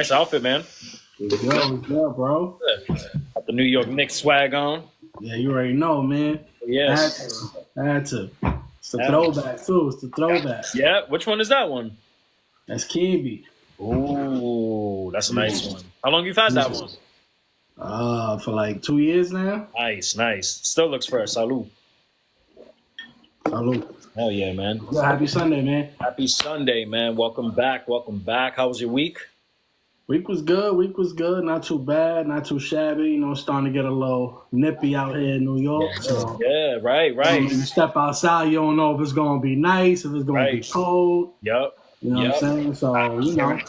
Nice outfit, man. What's good, bro? Got the New York Knicks swag on. Yeah, you already know, man. Yes. I had to. It's the throwback, too. It's the throwback. Yeah, which one is that one? That's Kimby. Ooh, that's a nice one. How long you had that one? For like 2 years now. Nice. Still looks fresh. Salud. Salud. Hell yeah, man. Yeah, happy Sunday, man. Happy Sunday, man. Welcome back. How was your week? Week was good. Not too bad. Not too shabby. You know, it's starting to get a little nippy out here in New York. Yeah, right. When you step outside, you don't know if it's going to be nice, if it's going to be cold. Yep. You know what I'm saying? So, you know.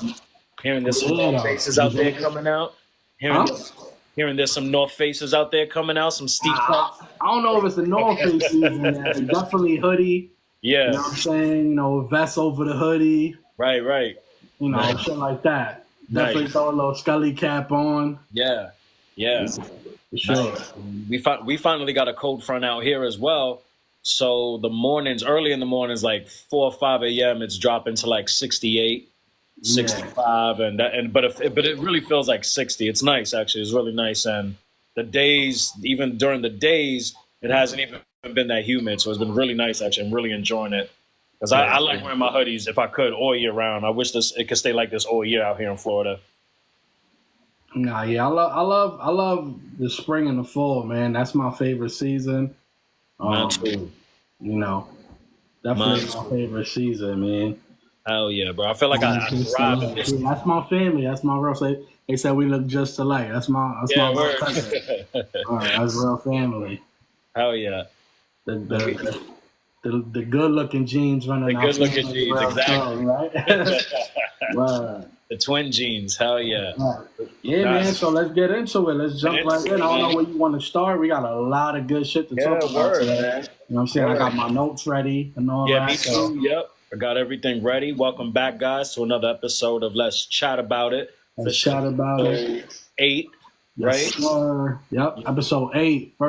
Hearing there's some North Faces out there coming out. Hearing there's some North Faces out there coming out, some steep cuts. I don't know if it's the North Face season yet. Definitely hoodie. Yeah. You know what I'm saying? You know, vest over the hoodie. Right. You know, shit like that. Definitely throw a little Scully cap on. Yeah. For sure. We finally got a cold front out here as well. So early in the mornings, like 4 or 5 a.m., it's dropping to like 68, 65, but it really feels like 60. It's nice, actually. It's really nice. And the days, even during the days, it hasn't even been that humid. So it's been really nice, actually. I'm really enjoying it. Because I like wearing my hoodies, if I could, all year round. I wish it could stay like this all year out here in Florida. Nah, yeah, I love the spring and the fall, man. That's my favorite season. Mine too. You know, definitely my favorite season, man. Hell yeah, bro. I feel like I thrive in this. That's my family. That's my real. They said we look just alike. That's my cousin. All right, that's real family. Hell yeah. The good-looking genes running out. The good-looking genes, exactly. Right? Wow. The twin genes, hell yeah. Yeah, man, so let's get into it. Let's jump right in. I don't know where you want to start. We got a lot of good shit to talk about today. Man. You know what I'm saying? I got my notes ready and all that. Yeah, me too. Yep. I got everything ready. Welcome back, guys, to another episode of Let's Chat About It. Let's chat about it. 8. Yes, right? Sir. Yep, episode 8. We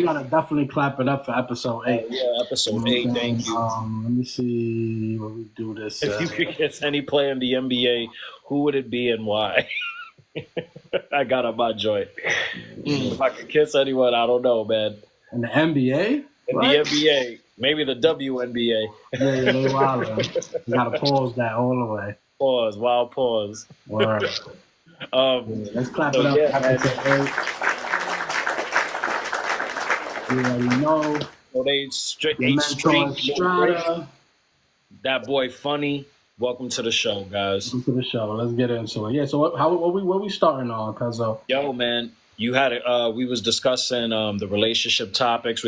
gotta definitely clap it up for episode 8. Yeah, episode 8. Thank you. Let me see what we do this. If you could kiss any player in the NBA, who would it be and why? I got on my joint. If I could kiss anyone, I don't know, man. In the NBA? The NBA, maybe the WNBA. Yeah, they wild. You gotta pause that all the way. Wild pause. Word. Let's clap it up. You already know. So they straight YourMentorEstrada. That boy funny. Welcome to the show, guys. Welcome to the show. Let's get into it. Yeah. So what we starting on? Cause yo, man, you had we was discussing the relationship topics.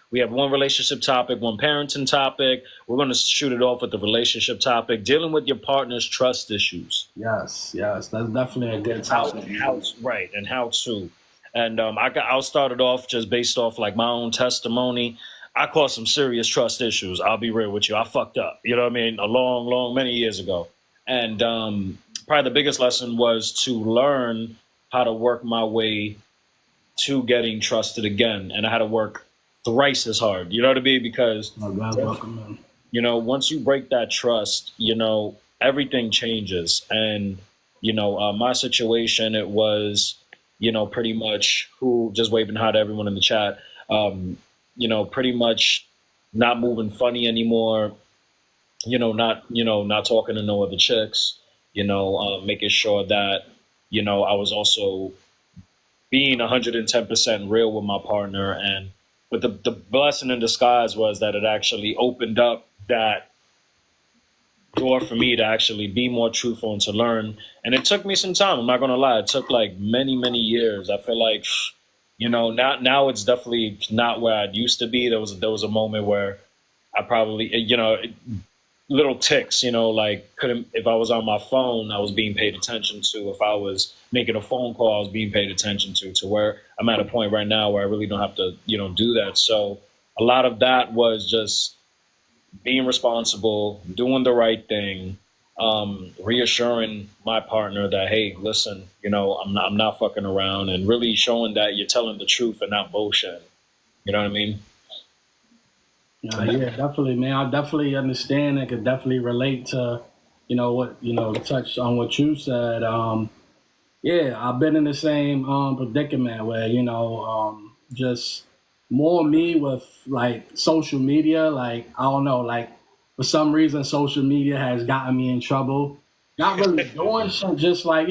We have one relationship topic, one parenting topic. We're going to shoot it off with the relationship topic, dealing with your partner's trust issues. Yes, that's definitely a good topic. How to. And I'll start it off just based off like my own testimony. I caused some serious trust issues. I'll be real with you. I fucked up. You know what I mean? Many years ago. And probably the biggest lesson was to learn how to work my way to getting trusted again. And I had to work thrice as hard, you know what I mean? Because, you know, once you break that trust, you know, everything changes. And, you know, my situation, it was, you know, pretty much just waving hi to everyone in the chat, you know, pretty much not moving funny anymore, not talking to no other chicks, making sure that, I was also being 110% real with my partner. But the blessing in disguise was that it actually opened up that door for me to actually be more truthful and to learn. And it took me some time. I'm not going to lie. It took like many, many years. I feel like, now it's definitely not where I used to be. There was a moment where I probably, little ticks, if I was on my phone, I was being paid attention to. If I was making a phone call, I was being paid attention to where I'm at a point right now where I really don't have to, do that. So a lot of that was just being responsible, doing the right thing, reassuring my partner that, hey, listen, I'm not fucking around, and really showing that you're telling the truth and not bullshit. You know what I mean? Yeah, definitely, man. I definitely understand. I could definitely relate to, to touch on what you said. Yeah, I've been in the same predicament where just more me with like social media. Like I don't know, like for some reason social media has gotten me in trouble. Not really doing shit, just like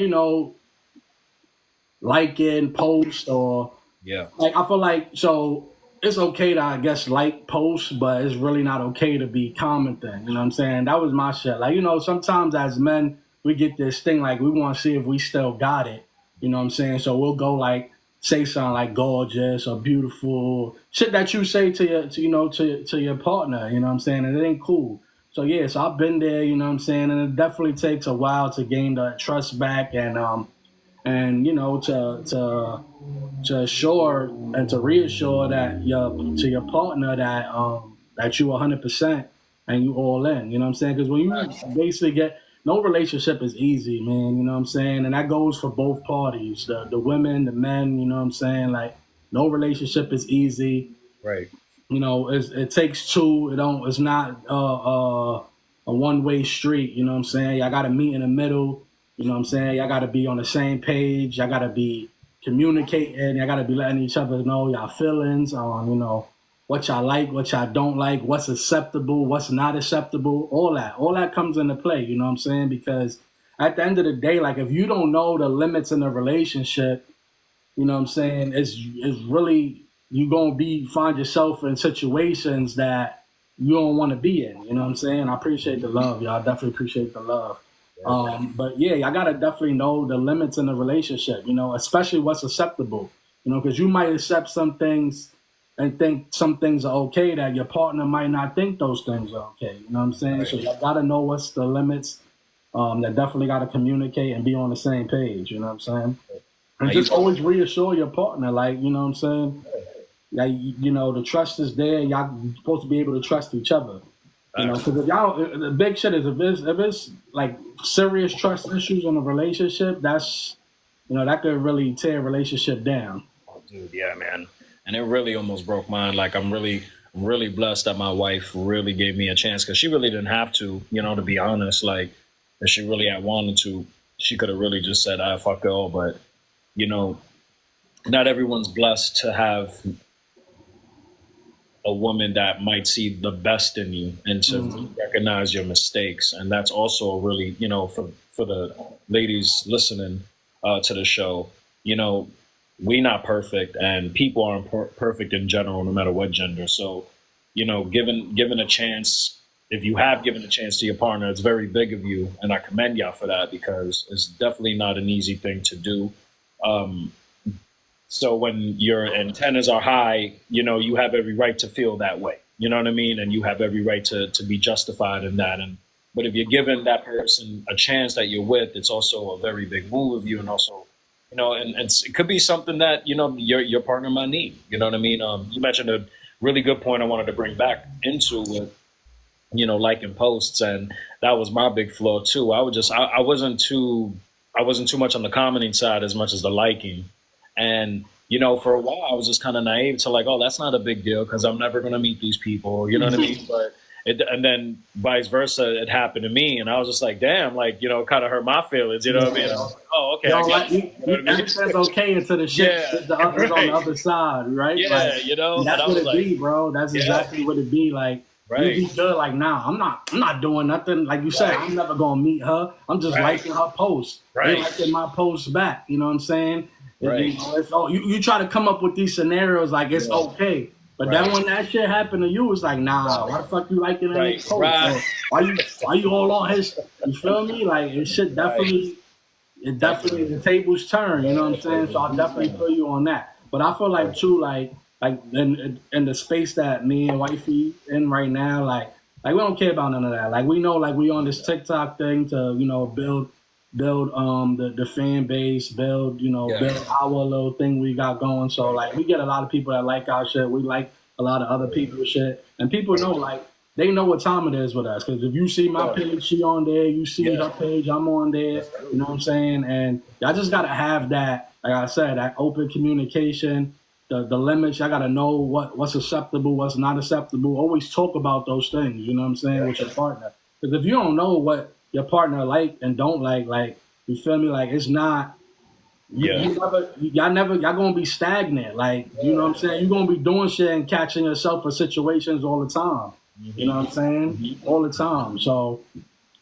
liking posts or Yeah. like I feel like so it's okay to I guess like posts, but it's really not okay to be commenting. You know what I'm saying? That was my shit. Like sometimes as men we get this thing like we want to see if we still got it. You know what I'm saying? So we'll go like say something like gorgeous or beautiful shit that you say to your to your partner. You know what I'm saying? And it ain't cool. So yeah, so I've been there. You know what I'm saying? And it definitely takes a while to gain the trust back and to assure and to reassure that your partner that you 100% and you all in. You know what I'm saying? Because when you basically get no relationship is easy, man. You know what I'm saying? And that goes for both parties, the women, the men. You know what I'm saying? Like no relationship is easy. Right. It takes two. It's not a one-way street. You know what I'm saying? Y'all got to meet in the middle. You know what I'm saying? Y'all got to be on the same page. Y'all got to be communicating. Y'all got to be letting each other know y'all feelings on, what y'all like, what y'all don't like, what's acceptable, what's not acceptable. All that comes into play. You know what I'm saying? Because at the end of the day, like if you don't know the limits in a relationship, you know what I'm saying? It's really you gonna find yourself in situations that you don't want to be in. You know what I'm saying? I appreciate the love, y'all. I definitely appreciate the love. But yeah, I gotta definitely know the limits in the relationship. Especially what's acceptable. Because you might accept some things and think some things are okay that your partner might not think those things are okay. You know what I'm saying? Right. So you gotta know what's the limits. That definitely gotta communicate and be on the same page. You know what I'm saying? And just always reassure your partner, like, you know what I'm saying? Like, the trust is there. Y'all supposed to be able to trust each other. Because if y'all, the big shit is if it's like serious trust issues in a relationship, that's, that could really tear a relationship down. Oh, dude, yeah, man. And it really almost broke mine. Like, I'm really blessed that my wife really gave me a chance because she really didn't have to, to be honest. Like, if she really had wanted to, she could have really just said, fuck it all. But, not everyone's blessed to have a woman that might see the best in you and to recognize your mistakes. And that's also really, for the ladies listening to the show, we not perfect and people aren't perfect in general, no matter what gender. So, given a chance, if you have given a chance to your partner, it's very big of you. And I commend y'all for that because it's definitely not an easy thing to do. So when your antennas are high, you have every right to feel that way. You know what I mean? And you have every right to be justified in that. But if you're giving that person a chance that you're with, it's also a very big move of you. And also, and it could be something that, your partner might need. You know what I mean? You mentioned a really good point I wanted to bring back into with, liking posts. And that was my big flaw too. I wasn't too much on the commenting side as much as the liking. And, for a while, I was just kind of naive to like, oh, that's not a big deal because I'm never going to meet these people. You know what I mean? But and then vice versa, it happened to me. And I was just like, damn, like, kind of hurt my feelings. You know what I mean? I was like, oh, okay. Everything's okay until the shit the others on the other side, right? Yeah, like, that's what it be, bro. That's exactly what it be. Like, you be good. Like, nah, I'm not doing nothing. Like you said, I'm never going to meet her. I'm just liking her posts. They liking my posts back. You know what I'm saying? Right. You try to come up with these scenarios like it's okay, but then when that shit happened to you, it's like, nah, why the fuck you liking that post? Why you all on his? You feel me? Like it should definitely, the tables turn. You know what I'm saying? So I definitely feel you on that. But I feel like too, like in the space that me and wifey in right now, like we don't care about none of that. Like we know, like we on this TikTok thing to build the fan base, build our little thing we got going. So like we get a lot of people that like our shit. We like a lot of other people's shit, and people know like they know what time it is with us. Because if you see my page, she on there. You see her page, I'm on there. You know what I'm saying? And y'all just gotta have that. Like I said, that open communication. The limits. Y'all gotta know what's acceptable, what's not acceptable. Always talk about those things. You know what I'm saying with your partner. Because if you don't know what your partner like and don't like, you feel me? Like, it's not, y'all gonna be stagnant. Like, you know what I'm saying? You're gonna be doing shit and catching yourself in situations all the time. You know what I'm saying? All the time. So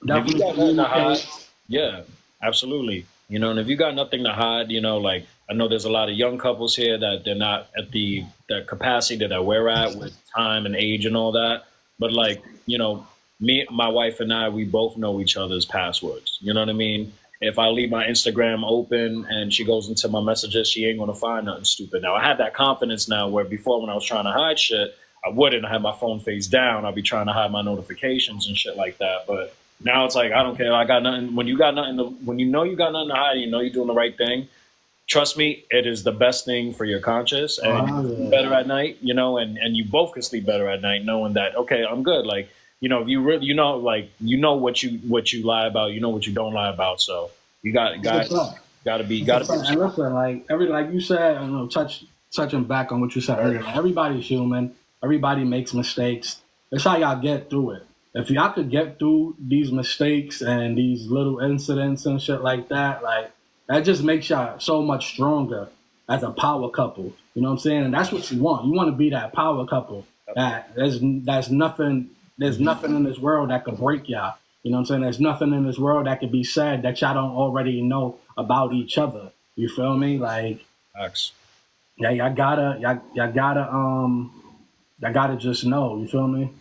definitely communicate. Yeah, absolutely. You know, and if you got nothing to hide, you know, like I know there's a lot of young couples here that they're not at the capacity that we're at with time and age and all that. But like, you know, my wife and I, we both know each other's passwords. You know what I mean? If I leave my Instagram open and she goes into my messages, she ain't gonna find nothing stupid. Now I have that confidence now where before when I was trying to hide shit, I wouldn't. I had my phone face down. I'd be trying to hide my notifications and shit like that. But now it's like I don't care. I got nothing. When you got nothing, when you know you got nothing to hide, you know you're doing the right thing. Trust me, it is the best thing for your conscience and better at night. You know, and you both can sleep better at night knowing that okay, I'm good. Like you know, if you really, you know, like you know what you lie about, you know what you don't lie about. So you got to be. And listen, like you said, you know, touching back on what you said earlier. Like, everybody's human. Everybody makes mistakes. That's how y'all get through it. If y'all could get through these mistakes and these little incidents and shit like that, like that just makes y'all so much stronger as a power couple. You know what I'm saying? And that's what you want. You want to be that power couple. There's nothing in this world that could break y'all. You know what I'm saying? There's nothing in this world that could be said that y'all don't already know about each other. You feel me? Like, yeah, y'all gotta just know. You feel me?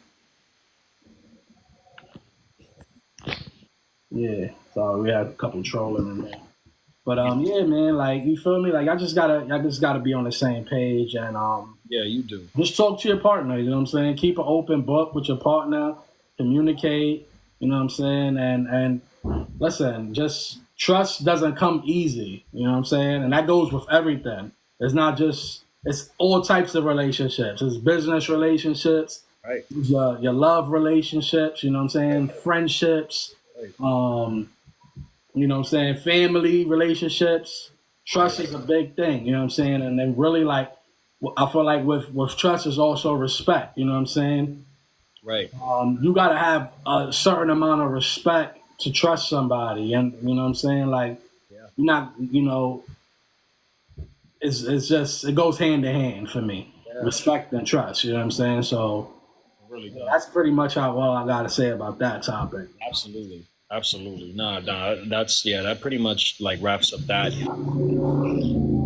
Yeah. So we had a couple trolling in there. But yeah, man, like you feel me? Like y'all just gotta be on the same page and yeah, you do. Just talk to your partner, you know what I'm saying? Keep an open book with your partner, communicate, you know what I'm saying? And listen, just trust doesn't come easy, you know what I'm saying? And that goes with everything. It's all types of relationships. It's business relationships, right? Your love relationships, you know what I'm saying? Friendships, right. You know what I'm saying? Family relationships. Trust is a big thing, you know what I'm saying? And then really like, I feel like with trust is also respect, you know what I'm saying? Right. You got to have a certain amount of respect to trust somebody. And you know what I'm saying? Like, you're not, you know, it's just, it goes hand in hand for me. Yeah. Respect and trust, you know what I'm saying? So really that's pretty much all I got to say about that topic. Absolutely. Absolutely. No, that pretty much like wraps up that.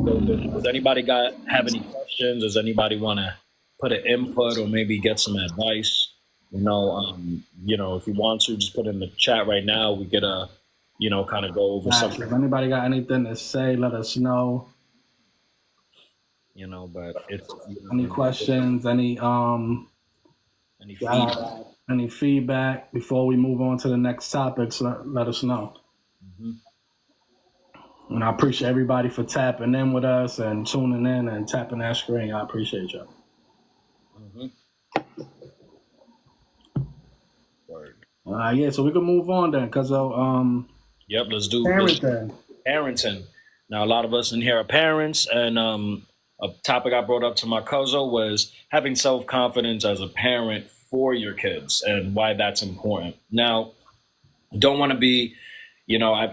Does anybody have any questions? Does anybody want to put an input or maybe get some advice? You know, if you want to, just put it in the chat right now. We get kind of go over something. If anybody got anything to say, let us know. You know, but it's any questions, any feedback. Any feedback before we move on to the next topics, let us know. Mm-hmm. And I appreciate everybody for tapping in with us and tuning in and tapping that screen. I appreciate y'all. Mm-hmm. Word. Yeah, so we can move on then, because yep, let's do parenting. Now, a lot of us in here are parents, and a topic I brought up to my cousin was having self-confidence as a parent for your kids and why that's important. Now, don't want to be, you know, I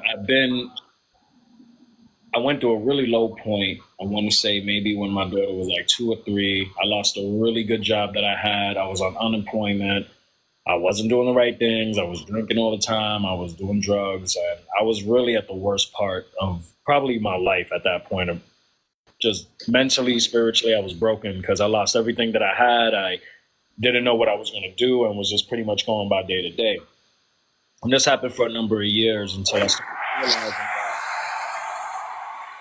went through a really low point. I want to say maybe when my daughter was like 2 or 3. I lost a really good job that I had. I was on unemployment. I wasn't doing the right things. I was drinking all the time. I was doing drugs. And I was really at the worst part of probably my life at that point. Of just mentally, spiritually, I was broken because I lost everything that I had. I didn't know what I was going to do and was just pretty much going by day to day. And this happened for a number of years until I started realizing that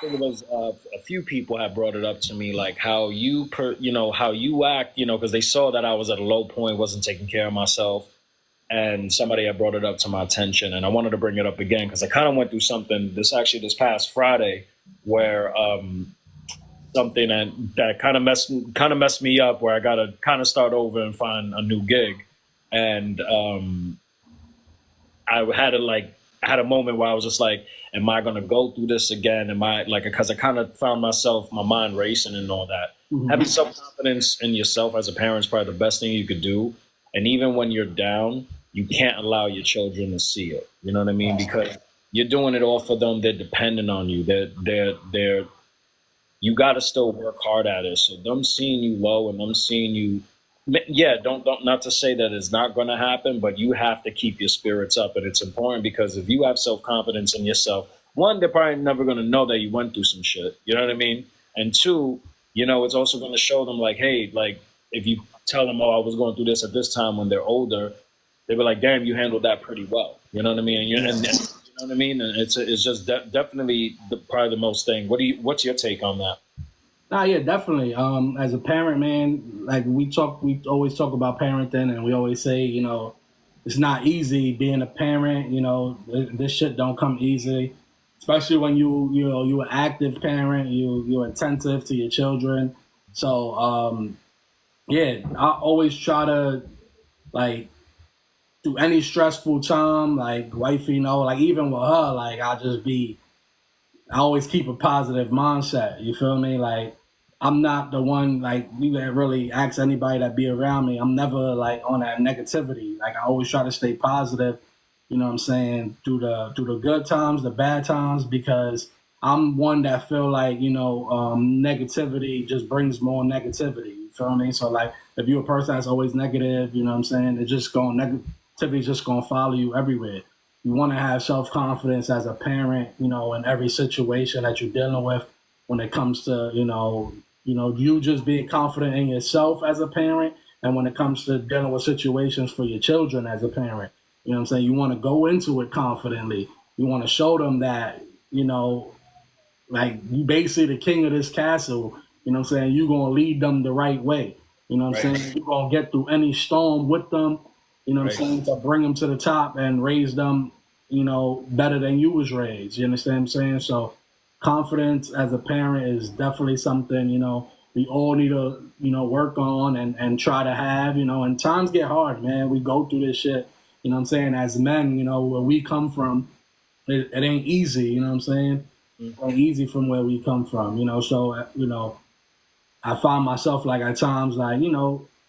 there was a few people had brought it up to me, like how you act, because they saw that I was at a low point, wasn't taking care of myself. And somebody had brought it up to my attention, and I wanted to bring it up again because I kind of went through something this past Friday where something that kind of messed me up, where I got to kind of start over and find a new gig. And I had a moment where I was just like, am I going to go through this again? Because I kind of found my mind racing and all that. Mm-hmm. Having self-confidence in yourself as a parent is probably the best thing you could do. And even when you're down, you can't allow your children to see it. You know what I mean? Because you're doing it all for them. They're dependent on you. They're you got to still work hard at it. So them seeing you low and them seeing you, yeah, don't not to say that it's not going to happen, but you have to keep your spirits up, and it's important because if you have self confidence in yourself, one, they're probably never going to know that you went through some shit. You know what I mean? And two, you know, it's also going to show them like, hey, like if you tell them, oh, I was going through this at this time when they're older, they were like, damn, you handled that pretty well. You know what I mean? And you know what I mean? And it's just definitely probably the most thing. What's your take on that? Nah, yeah, definitely. As a parent, man, like we always talk about parenting, and we always say, you know, it's not easy being a parent. You know, this shit don't come easy, especially when you're an active parent, you're attentive to your children. So, yeah, I always try to like through any stressful time, like wifey, you know, like even with her, like I always keep a positive mindset. You feel me? Like I'm not the one like you can really ask anybody that be around me. I'm never like on that negativity. Like I always try to stay positive. You know what I'm saying? Through the good times, the bad times, because I'm one that feel like negativity just brings more negativity. You feel me? So like if you're a person that's always negative, you know what I'm saying? It's just going negativity is just gonna follow you everywhere. You want to have self confidence as a parent, you know, in every situation that you're dealing with. When it comes to you just being confident in yourself as a parent, and when it comes to dealing with situations for your children as a parent, you know what I'm saying. You want to go into it confidently. You want to show them that like you basically the king of this castle. You know what I'm saying. You're gonna lead them the right way. You know what I'm saying. You're gonna get through any storm with them. You know what I'm saying, to bring them to the top and raise them, better than you was raised. You understand what I'm saying? So confidence as a parent is definitely something, we all need to, work on and try to have, and times get hard, man. We go through this shit, you know what I'm saying? As men, where we come from, it ain't easy, you know what I'm saying? It ain't easy from where we come from, so, I find myself like at times like,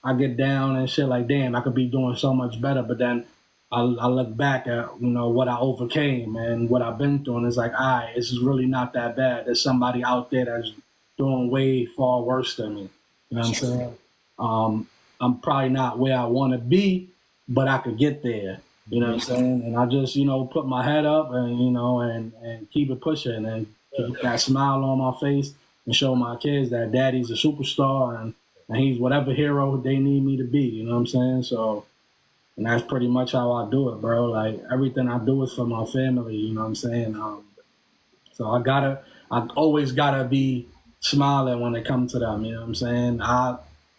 I get down and shit like, damn, I could be doing so much better. But then I look back at, what I overcame and what I've been through. And it's like, all right, this is really not that bad. There's somebody out there that's doing way far worse than me. You know what I'm saying? I'm probably not where I want to be, but I could get there. You know what I'm saying? And I just, put my head up and, and keep it pushing and keep that smile on my face and show my kids that daddy's a superstar and he's whatever hero they need me to be. You know what I'm saying? So, and that's pretty much how I do it, bro. Like everything I do is for my family. You know what I'm saying? So I always gotta be smiling when it comes to them. You know what I'm saying?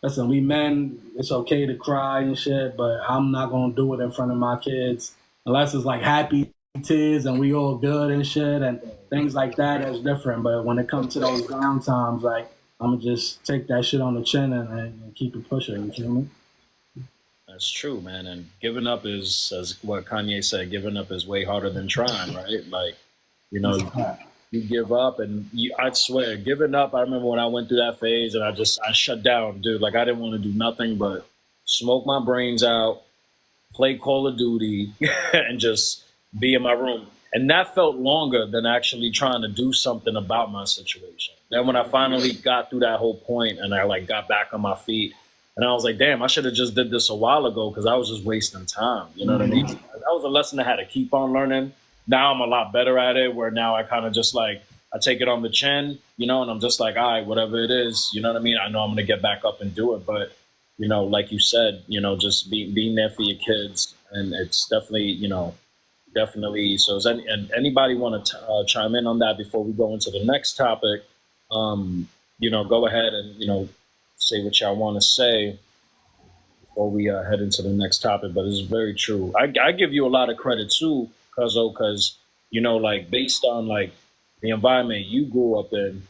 Listen, we men, it's okay to cry and shit, but I'm not gonna do it in front of my kids unless it's like happy tears and we all good and shit and things like that. That's different. But when it comes to those down times, like I'm gonna just take that shit on the chin and keep it pushing. You feel me? That's true, man. And giving up is, as what Kanye said, giving up is way harder than trying, right? Like, you give up and I swear, giving up, I remember when I went through that phase and I shut down, dude. Like I didn't want to do nothing but smoke my brains out, play Call of Duty and just be in my room. And that felt longer than actually trying to do something about my situation. Then when I finally got through that whole point and I like got back on my feet and I was like, damn, I should have just did this a while ago because I was just wasting time. You know what I mean? That was a lesson I had to keep on learning. Now I'm a lot better at it where now I kind of just like, I take it on the chin, and I'm just like, all right, whatever it is, you know what I mean? I know I'm going to get back up and do it. But, like you said, just being there for your kids. And it's definitely, definitely. So and anybody want to chime in on that before we go into the next topic? Go ahead and, say what y'all want to say before we head into the next topic. But it's very true. I give you a lot of credit too, Cuzzo, because, like based on like the environment you grew up in,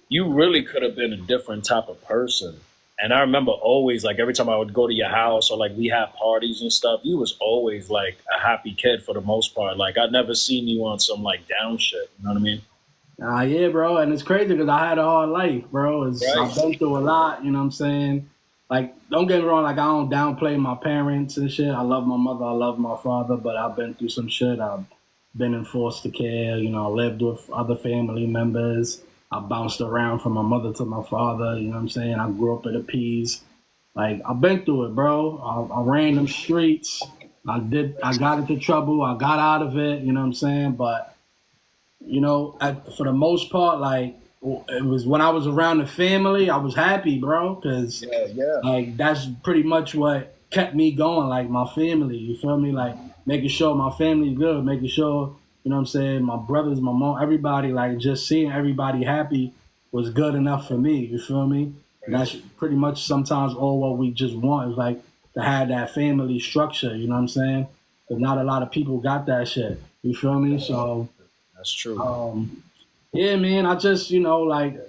you really could have been a different type of person. And I remember always, like every time I would go to your house or like we had parties and stuff, you was always like a happy kid for the most part. Like I'd never seen you on some like down shit. You know what I mean? Yeah, bro. And it's crazy because I had a hard life, bro. I've been through a lot, you know what I'm saying? like, don't get me wrong, like, I don't downplay my parents and shit. I love my mother, I love my father, but I've been through some shit. I've been in foster care, you know, I lived with other family members. I bounced around from my mother to my father, you know what I'm saying? I grew up at a P's. Like, I've been through it, bro. I ran them streets. I got into trouble. I got out of it, you know what I'm saying? But you know, for the most part, like it was when I was around the family, I was happy, bro, because yeah. like that's pretty much what kept me going. Like my family, you feel me? Like making sure my family's good, making sure you know what I'm saying, my brothers, my mom, everybody, like just seeing everybody happy was good enough for me. You feel me? And that's pretty much sometimes all what we just want is like to have that family structure. You know what I'm saying? But not a lot of people got that shit. You feel me? So That's true. yeah, man. I just, you know, like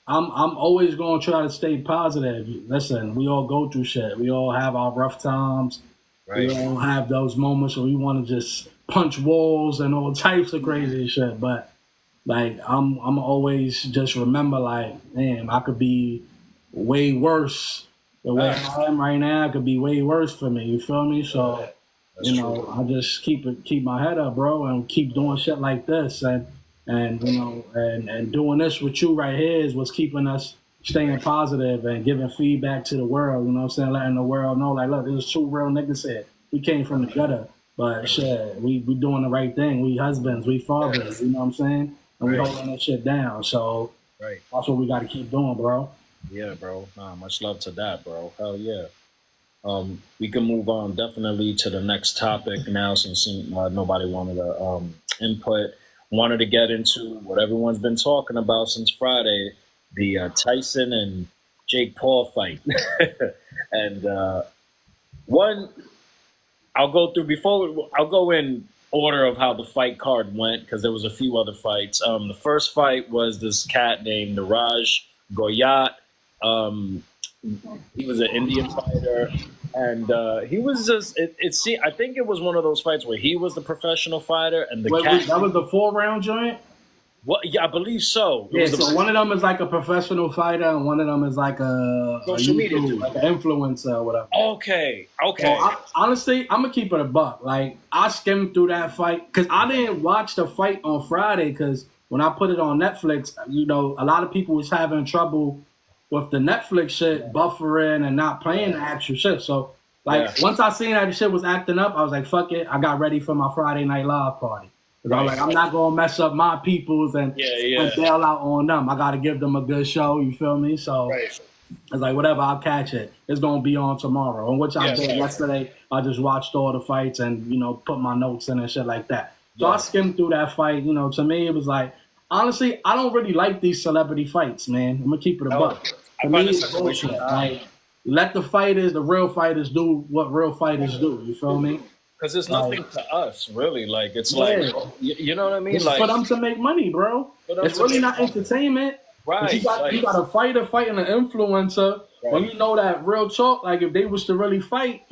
I'm always gonna try to stay positive. Listen, we all go through shit. We all have our rough times. Right. We all have those moments where we want to just punch walls and all types of crazy shit. But like, I'm always just remember, like, man, I could be way worse. The way I am right now could be way worse for me. You feel me? So, That's you know, true. I just keep my head up, bro, and keep doing shit like this, and you know, and doing this with you right here is what's keeping us staying positive and giving feedback to the world. You know what I'm saying? Letting the world know, like, look, there's two real niggas here. We came from the gutter, but shit, we doing the right thing. We husbands, we fathers. You know what I'm saying? And we holding that shit down. So Right. that's what we got to keep doing, bro. Yeah, bro. Nah, much love to that, bro. Hell yeah. We can move on definitely to the next topic now, since nobody wanted to input. Wanted to get into what everyone's been talking about since Friday, the Tyson and Jake Paul fight. And one, I'll go through before I'll go in order of how the fight card went because there was a few other fights. The first fight was this cat named Niraj Goyat. He was an Indian fighter, and he was just. I think it was one of those fights where he was the professional fighter, and the cat. That was the 4-round joint. What? Yeah, I believe so. Yeah, so one of them is like a professional fighter, and one of them is like a social media, like an influencer or whatever. Okay. So honestly, I'm gonna keep it a buck. Like I skimmed through that fight because I didn't watch the fight on Friday because when I put it on Netflix, you know, a lot of people was having trouble with the Netflix shit buffering and not playing the actual shit. So like once I seen that the shit was acting up, I was like, fuck it. I got ready for my Friday Night Live party. I was like, I'm not gonna mess up my peoples and bail out on them. I gotta give them a good show. You feel me? So I was like, whatever, I'll catch it. It's gonna be on tomorrow. And which I did yesterday. I just watched all the fights and you know put my notes in and shit like that. So I skimmed through that fight. You know, to me it was like, honestly, I don't really like these celebrity fights, man. I'm gonna keep it a buck. To me, it's bullshit. Like, let the real fighters, do what real fighters do. You feel me? Because it's nothing to us, really. Like, it's like, you know what I mean? It's like, for them to make money, bro. It's really not entertainment. Right. You got a fighter fighting an influencer. Right. When you know that real talk, like if they was to really fight,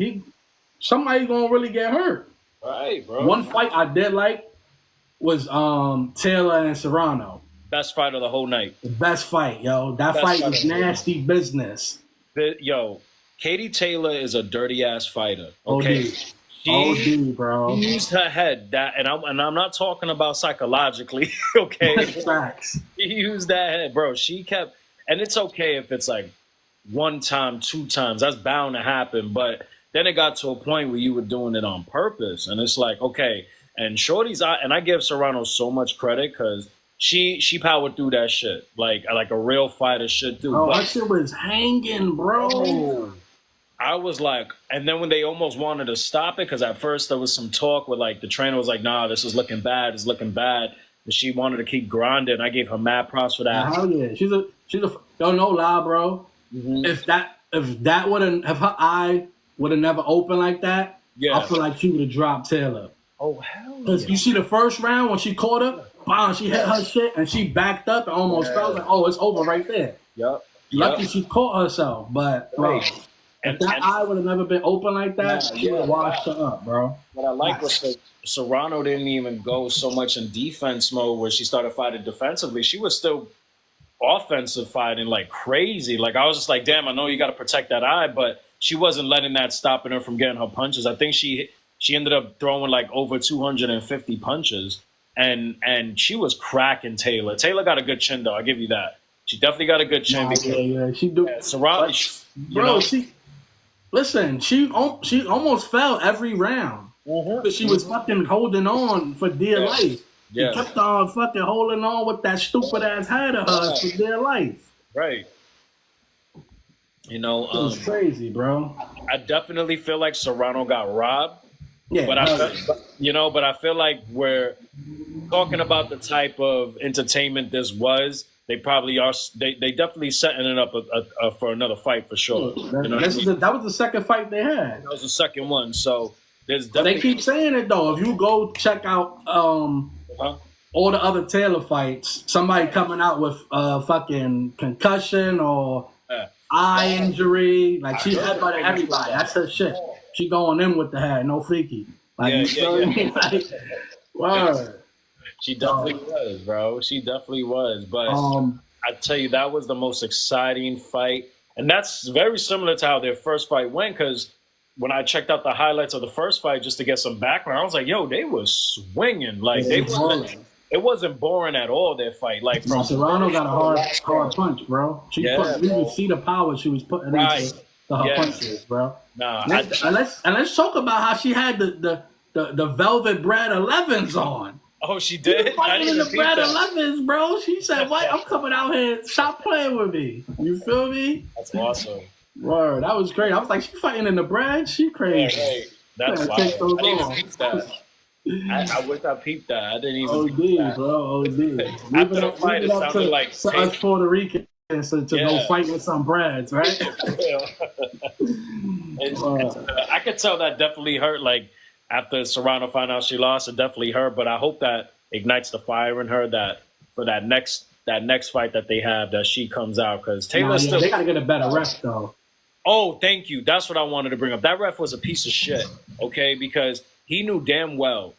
somebody gonna really get hurt. Right, bro. One fight I did like was Taylor and Serrano. Best fight of the whole night. The best fight, yo. That fight was nasty business. Katie Taylor is a dirty ass fighter. Okay. She bro. used her head and I'm not talking about psychologically, okay? Facts. She used that head, bro. She kept, and it's okay if it's like one time, two times, that's bound to happen. But then it got to a point where you were doing it on purpose, and it's like, okay. And Shorty's, and I give Serrano so much credit because she powered through that shit like a real fighter should do. Oh, that shit was hanging, bro. I was like, and then when they almost wanted to stop it, because at first there was some talk where like the trainer was like, nah, this is looking bad, it's looking bad. But she wanted to keep grinding. I gave her mad props for that. Hell yeah. She's a don't know lie, bro. Mm-hmm. If that wouldn't, if her eye would have never opened like that, I feel like she would have dropped Taylor. Oh, hell yeah. Because you see the first round when she caught her, bam, she hit her shit and she backed up and almost fell. Like, oh, it's over right there. Yep. Lucky she caught herself, but bro. If that eye would have never been open like that, she would have washed her up, bro. What I like was Serrano didn't even go so much in defense mode where she started fighting defensively. She was still offensive fighting like crazy. Like I was just like, damn, I know you got to protect that eye, but she wasn't letting that stopping her from getting her punches. I think she ended up throwing like over 250 punches, and she was cracking Taylor. Taylor got a good chin though. I give you that. She definitely got a good chin. Yeah, she do. Serrano, bro, she almost fell every round. But she was fucking holding on for dear life. She kept on fucking holding on with that stupid ass head of hers for dear life. Right. You know, it was crazy, bro. I definitely feel like Serrano got robbed. Yeah, but I feel like we're talking about the type of entertainment this was. They probably are. They definitely setting it up for another fight for sure. That was the second fight they had. That was the second one. So there's definitely. They keep saying it though. If you go check out all the other Taylor fights, somebody coming out with fucking concussion or eye injury, like she's headbutting everybody. That's her shit. She going in with the head, no freaky. Like, like, word. She definitely was, bro. She definitely was. But I tell you, that was the most exciting fight. And that's very similar to how their first fight went, because when I checked out the highlights of the first fight just to get some background, I was like, yo, they was swinging. Like, it wasn't boring at all, their fight. Like, Serrano got a hard punch, bro. You could see the power she was putting into her punches, bro. And let's talk about how she had the velvet bread 11s on. Oh, she did? She fighting in the bread 11s, bro. She said, what? I'm coming out here. Stop playing with me. You feel me? That's awesome. Word. That was great. I was like, she fighting in the bread? She crazy. Yeah, right. That's wild. I didn't even peep that. I wish I peeped that. I didn't even peep that. Bro. OD. After the fight, it sounded like us Puerto Ricans to go fight with some breads, right? I could tell that definitely hurt. Like, after Serrano found out she lost, it definitely hurt. But I hope that ignites the fire in her that for that next fight that they have, that she comes out, because Taylor still. They gotta get a better ref though. Oh, thank you. That's what I wanted to bring up. That ref was a piece of shit. Okay, because he knew damn well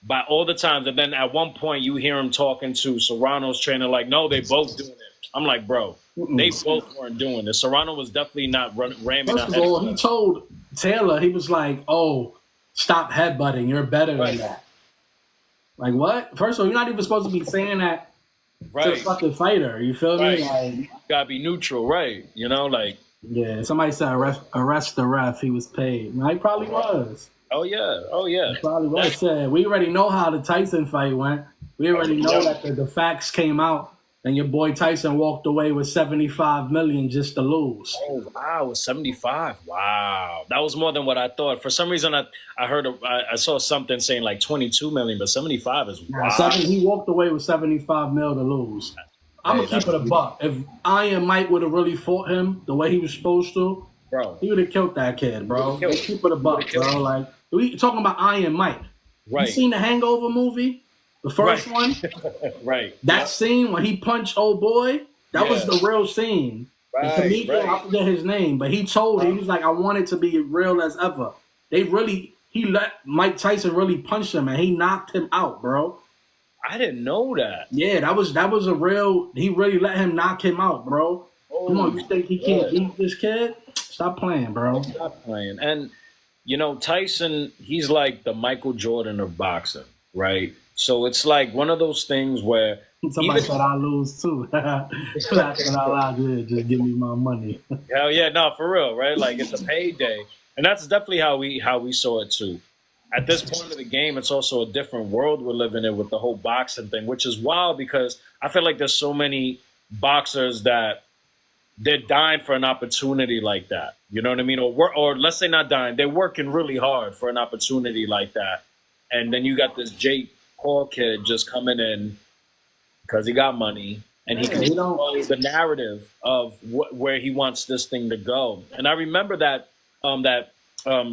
by all the times, and then at one point you hear him talking to Serrano's trainer like, no, they both doing it. I'm like, bro, they both weren't doing it. Serrano was definitely not ramming. First of all, he told Taylor, he was like, oh, stop headbutting. You're better than that. Like, what? First of all, you're not even supposed to be saying that to a fucking fighter. You feel me? Like, you gotta be neutral, right? You know, like. Yeah, somebody said arrest the ref. He was paid. He probably was. Oh, yeah. He probably was. Said, we already know how the Tyson fight went. We already know that the facts came out. And your boy Tyson walked away with $75 million just to lose. Oh wow, it was 75. Wow, that was more than what I thought. For some reason, I heard I saw something saying like 22 million, but 75 is wow. He walked away with 75 mil to lose. I'm gonna keep it a buck. If Iron Mike would have really fought him the way he was supposed to, bro, he would have killed that kid, bro. Keep it a buck, bro. Like, we talking about Iron Mike. Right? You seen the Hangover movie? The first one? Right. That scene when he punched old boy, that was the real scene. The comedian, I forget his name, but he was like, I want it to be real as ever. He let Mike Tyson really punch him and he knocked him out, bro. I didn't know that. Yeah, that was a real, he really let him knock him out, bro. Come on, you think he can't beat this kid? Stop playing, bro. Stop playing. And, you know, Tyson, he's like the Michael Jordan of boxing, right? So it's like one of those things where somebody said I lose too. Just give me my money. Hell yeah, no, for real, right? Like, it's a payday, and that's definitely how we saw it too. At this point of the game, it's also a different world we're living in with the whole boxing thing, which is wild because I feel like there's so many boxers that they're dying for an opportunity like that. You know what I mean? Or let's say not dying, they're working really hard for an opportunity like that, and then you got this Jake Paul kid just coming in because he got money and he can control the narrative of where he wants this thing to go. And I remember that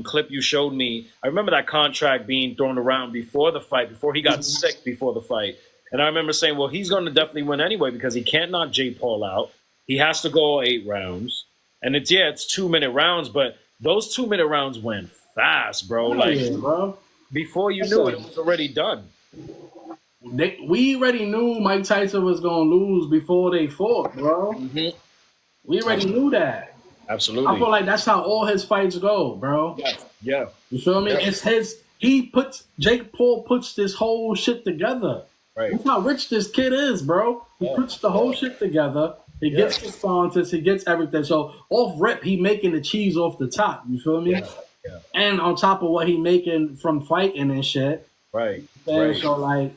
clip you showed me. I remember that contract being thrown around before the fight, before he got sick before the fight. And I remember saying, well, he's going to definitely win anyway because he can't knock Jake Paul out. He has to go 8 rounds. And it's 2-minute rounds, but those 2-minute rounds went fast, bro. Like, bro. Before you knew it, it was already done. we already knew Mike Tyson was gonna lose before they fought, bro. Mm-hmm. We already knew that. Absolutely. I feel like that's how all his fights go, bro. Yeah. You feel me? It's his. Jake Paul puts this whole shit together. Right. That's how rich this kid is, bro. He puts the whole shit together. He gets the sponsors. He gets everything. So off rip, he making the cheese off the top. You feel me? Yeah. And on top of what he making from fighting and shit. Right. And so like,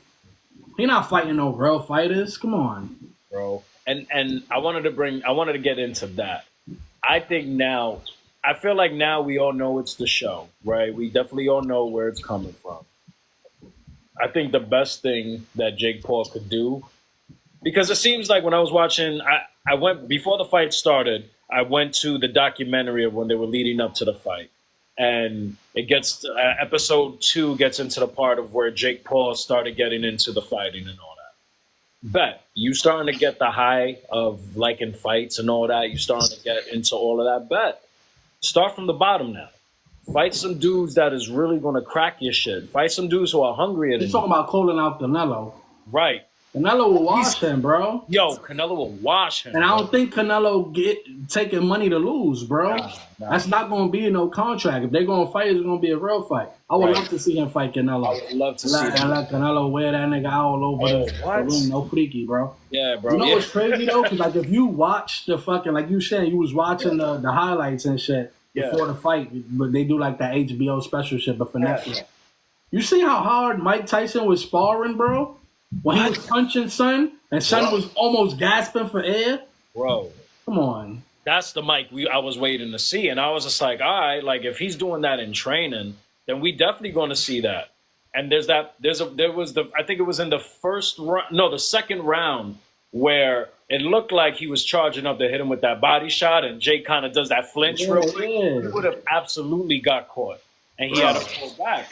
he not fighting no real fighters. Come on, bro. And I wanted to get into that. I feel like now we all know it's the show, right? We definitely all know where it's coming from. I think the best thing that Jake Paul could do, because it seems like when I was watching, I went, before the fight started, I went to the documentary of when they were leading up to the fight. And it gets, episode 2 gets into the part of where Jake Paul started getting into the fighting and all that. Bet, you starting to get the high of liking fights and all that. You starting to get into all of that. Bet, start from the bottom now. Fight some dudes that is really going to crack your shit. Fight some dudes who are hungrier than you. He's talking about calling out Canelo. Right. Canelo will wash him, bro. Yo, Canelo will wash him. And I don't think Canelo taking money to lose, bro. Nah. That's not going to be no contract. If they're going to fight, it's going to be a real fight. I would love to see him fight Canelo. I would love to see him. I let Canelo wear that nigga all over the ring. No freaky, bro. Yeah, bro. You know what's crazy, though? Because, like, if you watch the fucking, like you said, you was watching the highlights and shit before the fight, but they do, like, that HBO special shit, but for Netflix. You see how hard Mike Tyson was sparring, bro? When he was punching Son, and Son was almost gasping for air. Bro. Come on. That's the Mike I was waiting to see. And I was just like, all right, like if he's doing that in training, then we definitely going to see that. And I think it was in the second round where it looked like he was charging up to hit him with that body shot, and Jake kind of does that flinch real quick. He would have absolutely got caught. And he had to pull back.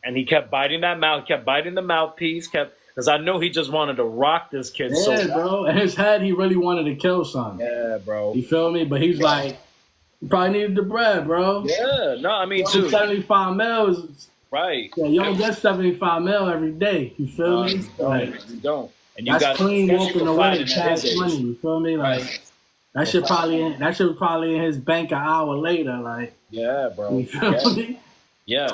And he kept biting that mouth, kept biting the mouthpiece, because I know he just wanted to rock this kid so bad. Bro. In his head, he really wanted to kill Son. Yeah, bro. You feel me? But he's like, you probably needed the bread, bro. Yeah, no, I mean, too. 75 mil is... Right. Yeah, you don't get 75 mil every day. You feel me? You don't. And you that's got clean walking away with cash money. You feel me? Like, that shit probably in his bank an hour later. Like, yeah, bro. You feel me? Yeah.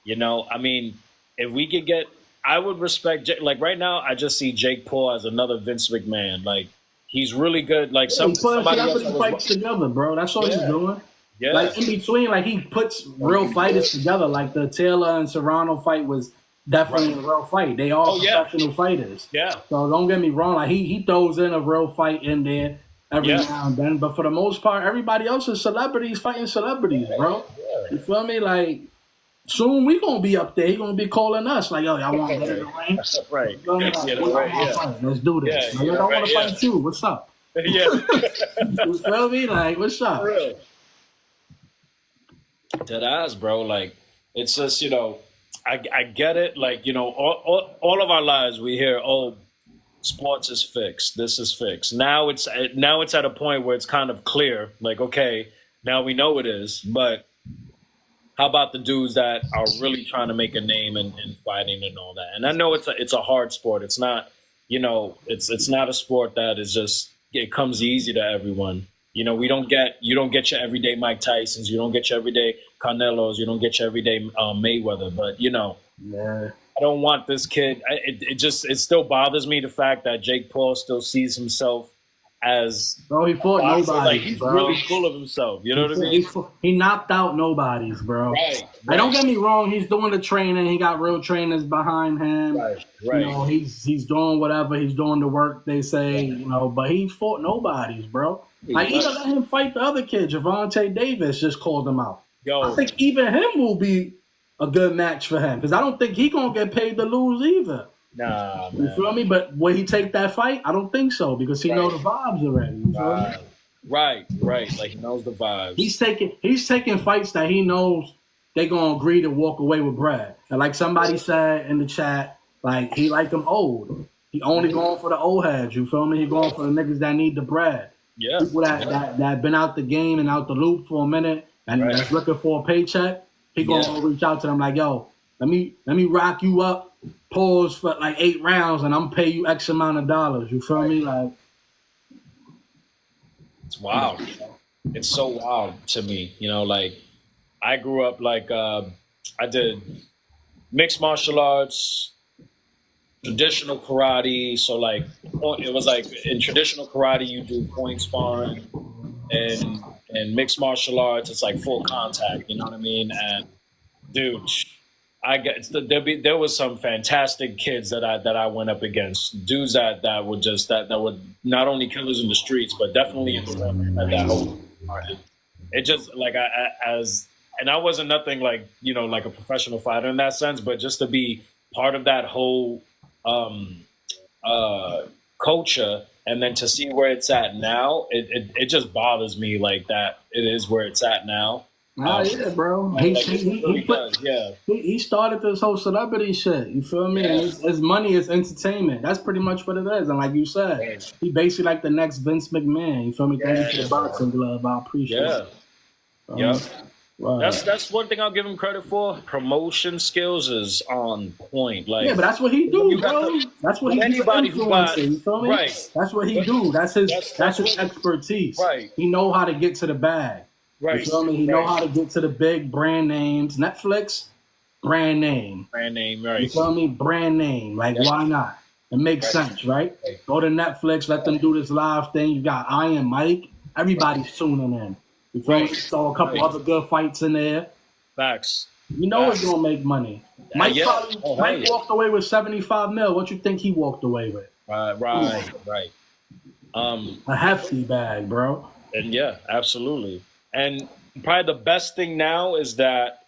You know, I mean, if we could get... I would respect, like right now, I just see Jake Paul as another Vince McMahon. Like, he's really good. Like, somebody else fights together, bro. That's all he's doing. Yeah. Like, in between, like, he puts real fighters together. Like, the Taylor and Serrano fight was definitely a real fight. They are professional fighters. Yeah. So don't get me wrong. Like, he throws in a real fight in there every now and then. But for the most part, everybody else is celebrities fighting celebrities, bro. Yeah. You feel me? Like, soon we gonna be up there. He gonna be calling us like, "Yo, y'all want to get in the ring?" Right. Let's do this. Yeah, I don't want to fight you. What's up? Yeah. You feel me? Like, what's up? Dead ass, bro. Like, it's just, you know, I get it. Like, you know, all of our lives we hear, "Oh, sports is fixed. This is fixed." Now it's at a point where it's kind of clear. Like, okay, now we know it is, but. How about the dudes that are really trying to make a name in fighting and all that? And I know it's a hard sport. It's not, you know, it's not a sport that is just, it comes easy to everyone. You know, you don't get your everyday Mike Tysons, you don't get your everyday Canelos, you don't get your everyday Mayweather. But you know, I don't want this kid. It still bothers me the fact that Jake Paul still sees himself as he fought nobody. Like, he's really full of himself. You know what I mean? He knocked out nobodies, bro. Right. Like, don't get me wrong. He's doing the training. He got real trainers behind him. Right. You know, he's doing whatever. He's doing the work they say. You know, but he fought nobodies, bro. Like, even let him fight the other kid. Javante Davis just called him out. I think even him will be a good match for him because I don't think he gonna get paid to lose either. Nah, man. You feel me? But will he take that fight? I don't think so because he knows the vibes already. You feel me? Right. Like, he knows the vibes. He's taking fights that he knows they're gonna agree to walk away with bread. And like somebody said in the chat, like he like them old. He only going for the old heads. You feel me? He going for the niggas that need the bread. Yeah. People that been out the game and out the loop for a minute and that's looking for a paycheck. He gonna reach out to them like, yo, let me rock you up pause for like 8 rounds, and I'm pay you X amount of dollars. You feel me? Like, it's wild. It's so wild to me. You know, like I grew up like I did mixed martial arts, traditional karate. So like it was like in traditional karate you do point sparring, and mixed martial arts it's like full contact. You know what I mean? And dude, I get there was some fantastic kids that I went up against, dudes that would just that would not only kill us in the streets but definitely in the ring at that whole. It just like and I wasn't nothing like, you know, like a professional fighter in that sense, but just to be part of that whole culture, and then to see where it's at now, it just bothers me like that it is where it's at now. yeah, bro. He started this whole celebrity shit. You feel me? And his money is entertainment. That's pretty much what it is. And like you said, he basically like the next Vince McMahon. You feel me? Thank you for the boxing glove. I appreciate it. Yeah. Wow. That's one thing I'll give him credit for. Promotion skills is on point. Like, yeah, but that's what he do, bro. That's what he do. Anybody who got, you feel me? Right. That's what he do. That's his expertise. Right. He know how to get to the bag. Right. You feel me? He know how to get to the big brand names. Netflix, brand name. Brand name, right. You feel me? Brand name. Like, why not? It makes sense, right? Go to Netflix, let them do this live thing. You got Iron Mike. Everybody's tuning in. You feel me? Saw a couple other good fights in there. Facts. You know it's gonna make money. Mike walked away with 75 mil. What you think he walked away with? Right. A hefty bag, bro. And yeah, absolutely. And probably the best thing now is that,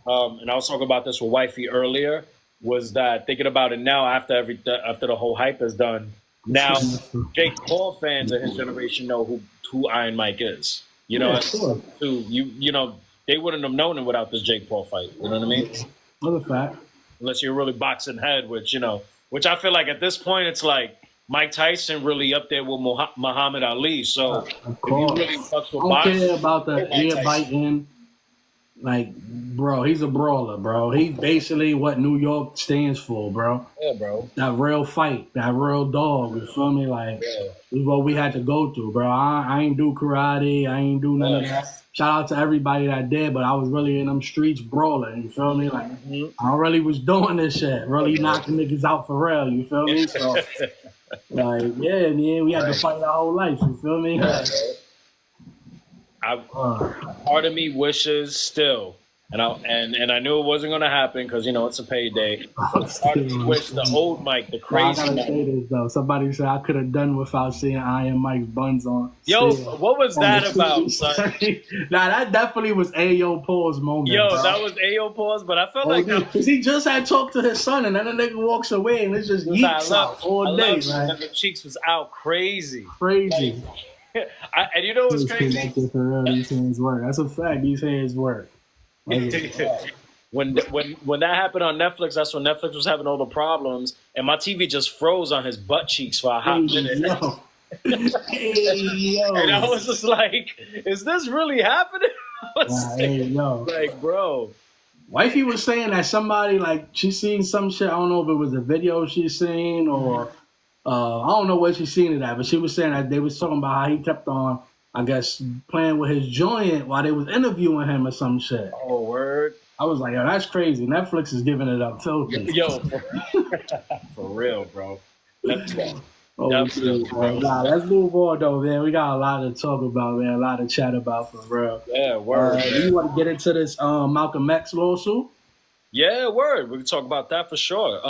and I was talking about this with Wifey earlier, was that thinking about it now after the whole hype is done. Now, Jake Paul fans of his generation know who Iron Mike is. You know, you know, they wouldn't have known him without this Jake Paul fight. You know what I mean? Another fact. Unless you're really boxing head, which I feel like at this point it's like Mike Tyson really up there with Muhammad Ali. So of course. If you really fucks with boxing, I don't care about the ear biting. Like, bro, he's a brawler, bro. He's basically what New York stands for, bro. Yeah, bro. That real fight, that real dog. You feel me? Like, this is what we had to go through, bro. I ain't do karate. I ain't do none of that. Shout out to everybody that did, but I was really in them streets brawling. You feel me? Like, I really was doing this shit, really knocking niggas out for real. You feel me? So, like, yeah, man, we had to fight our whole life. You feel me? Part of me wishes still, and I knew it wasn't going to happen because it's a payday. But part of me wished the old Mike, the crazy Mike. I gotta say this though. Somebody said I could have done without seeing Iron Mike's buns on. Yo, what was that about, son? Nah, that definitely was Ayo Paul's moment. Yo, bro. That was Ayo Paul's, but I felt like because he just had talked to his son, and then the nigga walks away, and it's just yeets out all day. Right? The cheeks was out crazy. Crazy. And you know what's crazy? These hands work. That's a fact. These hands work. When that happened on Netflix, that's when Netflix was having all the problems, and my TV just froze on his butt cheeks for a hot minute. Yo. And I was just like, "Is this really happening?" Like, bro. Wifey was saying that somebody, like, she seen some shit. I don't know if it was a video she seen or. I don't know where she seen it at, but she was saying that they was talking about how he kept on, I guess, playing with his joint while they was interviewing him or some shit. Oh, word. I was like, yo, that's crazy. Netflix is giving it up filthy. Yo, for real, bro. Let's move on, though, man. We got a lot to talk about, man. A lot to chat about, for real. Yeah, word. You want to get into this Malcolm X lawsuit? Yeah, word. We can talk about that for sure.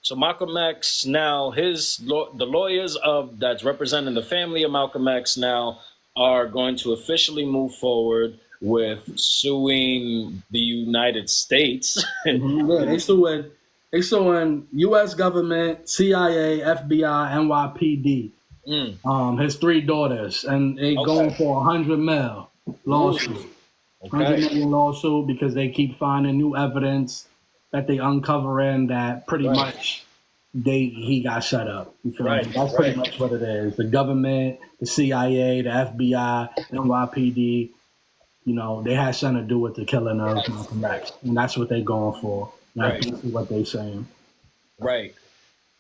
So Malcolm X now, the lawyers that's representing the family of Malcolm X now are going to officially move forward with suing the United States. Yeah, they suing U.S. government, CIA, FBI, NYPD, his 3 daughters, and they going for $100 million lawsuit. $100 million lawsuit because they keep finding new evidence that they uncovering that pretty much he got shut up. You feel me? That's pretty much what it is. The government, the CIA, the FBI, NYPD, they had something to do with the killing of Malcolm X. And that's what they're going for. That's what they're saying. Right.